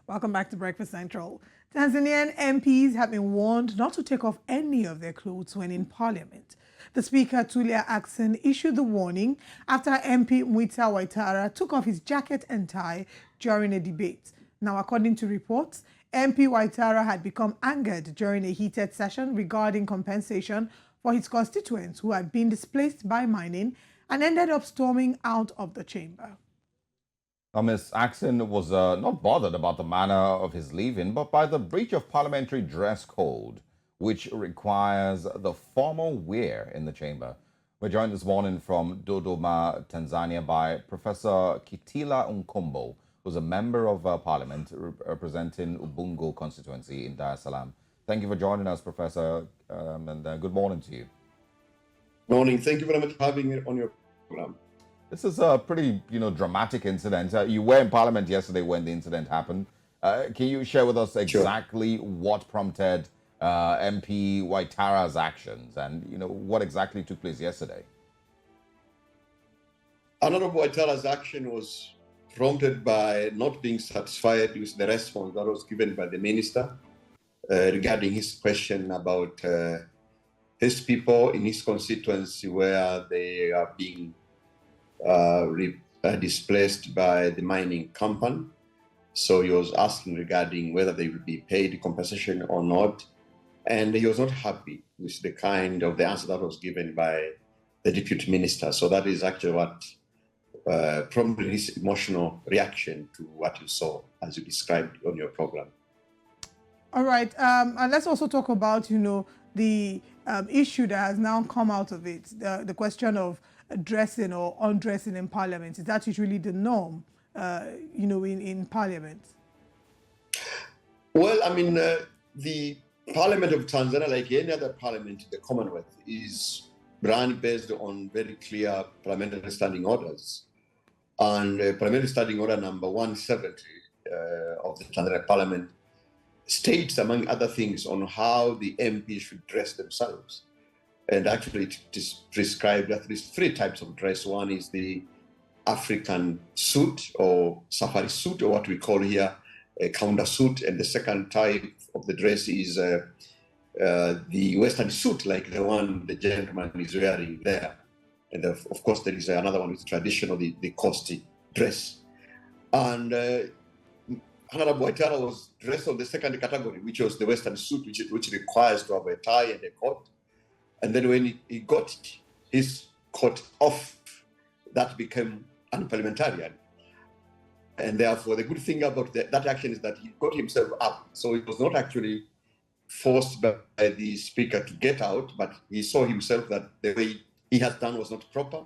Welcome back to Breakfast Central. Tanzanian MPs have been warned not to take off any of their clothes when in Parliament. The Speaker Tulia Ackson issued the warning after MP Mwita Waitara took off his jacket and tie during a debate. Now, according to reports, MP Waitara had become angered during a heated session regarding compensation for his constituents who had been displaced by mining and ended up storming out of the chamber. Now, Ms. Ackson was not bothered about the manner of his leaving, but by the breach of parliamentary dress code, which requires the formal wear in the chamber. We're joined this morning from Dodoma, Tanzania, by Professor Kitila Nkombo, who's a member of parliament representing Ubungo constituency in Dar es Salaam. Thank you for joining us, Professor, and good morning to you. Morning. Thank you very much for having me on your program. This is a pretty, dramatic incident. You were in Parliament yesterday when the incident happened. Can you share with us exactly what prompted MP Waitara's actions and, what exactly took place yesterday? Honorable Waitara's action was prompted by not being satisfied with the response that was given by the minister regarding his question about his people in his constituency where they are being displaced by the mining company. So he was asking regarding whether they will be paid compensation or not. And he was not happy with the kind of the answer that was given by the deputy minister. So that is actually what prompted his emotional reaction to what you saw as you described on your program. All right. And let's also talk about, the issue that has now come out of it, the question of dressing or undressing in Parliament. Is that usually the norm, in Parliament? Well, I mean, the Parliament of Tanzania, like any other parliament in the Commonwealth, is run based on very clear parliamentary standing orders. And parliamentary standing order number 170 of the Tanzania Parliament states, among other things, on how the MPs should dress themselves. And actually, it is prescribed at least 3 types of dress. One is the African suit or safari suit, or what we call here a counter suit. And the second type of the dress is the Western suit, like the one the gentleman is wearing there. And of course, there is another one with traditional, the costi dress. And Honorable Waitara was dressed on the second category, which was the Western suit, which requires to have a tie and a coat. And then when he got his coat off, that became unparliamentarian. And therefore, the good thing about that action is that he got himself up. So it was not actually forced by the speaker to get out, but he saw himself that the way he had done was not proper.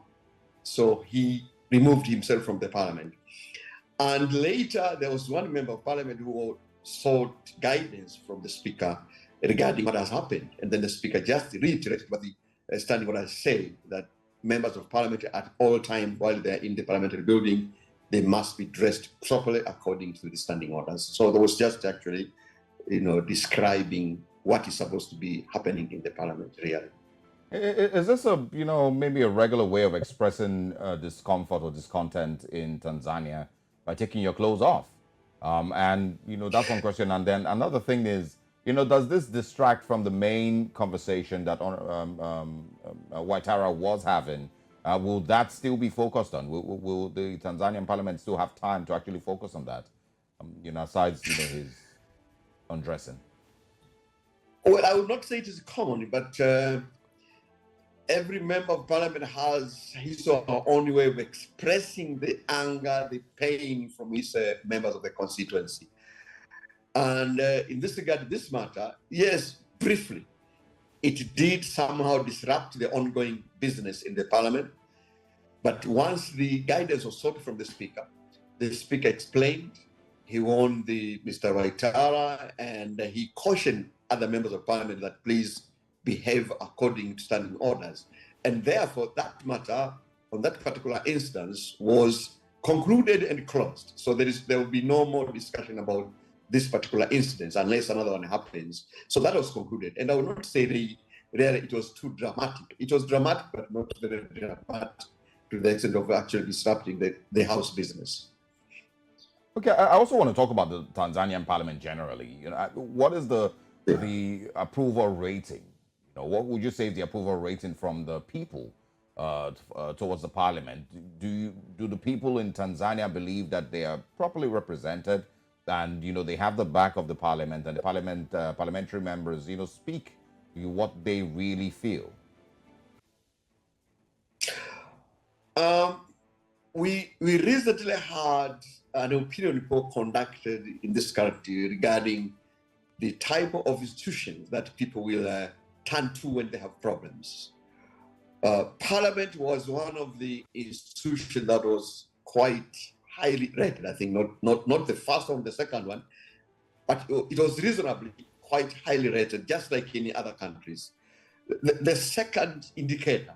So he removed himself from the parliament. And later, there was one member of parliament who sought guidance from the speaker regarding what has happened. And then the speaker just reiterated what the standing order said, that members of parliament at all times while they're in the parliamentary building, they must be dressed properly according to the standing orders. So there was just actually, describing what is supposed to be happening in the parliament, really. Is this maybe a regular way of expressing discomfort or discontent in Tanzania by taking your clothes off? And, that's one question. And then another thing is, does this distract from the main conversation that Waitara was having? Will that still be focused on? Will the Tanzanian parliament still have time to actually focus on that, aside his undressing? Well, I would not say it is common, but every member of parliament has his or her own way of expressing the anger, the pain from his members of the constituency. And in this regard, this matter, yes, briefly, it did somehow disrupt the ongoing business in the parliament. But once the guidance was sought from the speaker explained, he warned Mr. Waitara, and he cautioned other members of parliament that please behave according to standing orders. And therefore, that matter, on that particular instance, was concluded and closed. So there will be no more discussion about this particular incident unless another one happens. So that was concluded. And I will not say really it was too dramatic. It was dramatic, but not very dramatic to the extent of actually disrupting the House business. Okay, I also want to talk about the Tanzanian parliament generally. What is the approval rating? What would you say is the approval rating from the people towards the parliament? Do the people in Tanzania believe that they are properly represented, and they have the back of the parliament, and the parliamentary members speak what they really feel? We recently had an opinion poll conducted in this country regarding the type of institutions that people will turn to when they have problems. Parliament was one of the institutions that was quite highly rated. I think not the first one, the second one, but it was reasonably quite highly rated, just like any other countries. The second indicator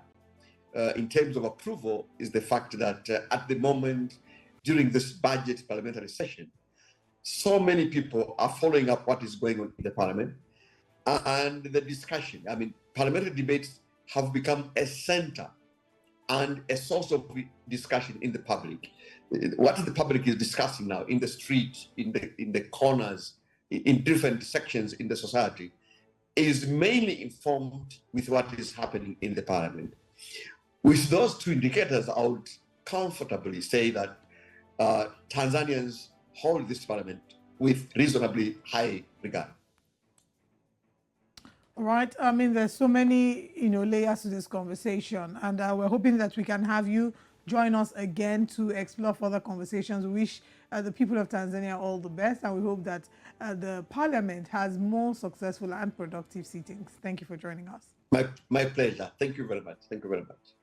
in terms of approval is the fact that at the moment, during this budget parliamentary session, so many people are following up what is going on in the parliament and the discussion. I mean, parliamentary debates have become a center and a source of discussion in the public. What the public is discussing now in the street, in the corners, in different sections in the society, is mainly informed with what is happening in the parliament. With those two indicators, I would comfortably say that Tanzanians hold this parliament with reasonably high regard. All right. I mean, there's so many, layers to this conversation, and we're hoping that we can have you join us again to explore further conversations. We wish the people of Tanzania all the best, and we hope that the parliament has more successful and productive sittings. Thank you for joining us. My pleasure. Thank you very much. Thank you very much.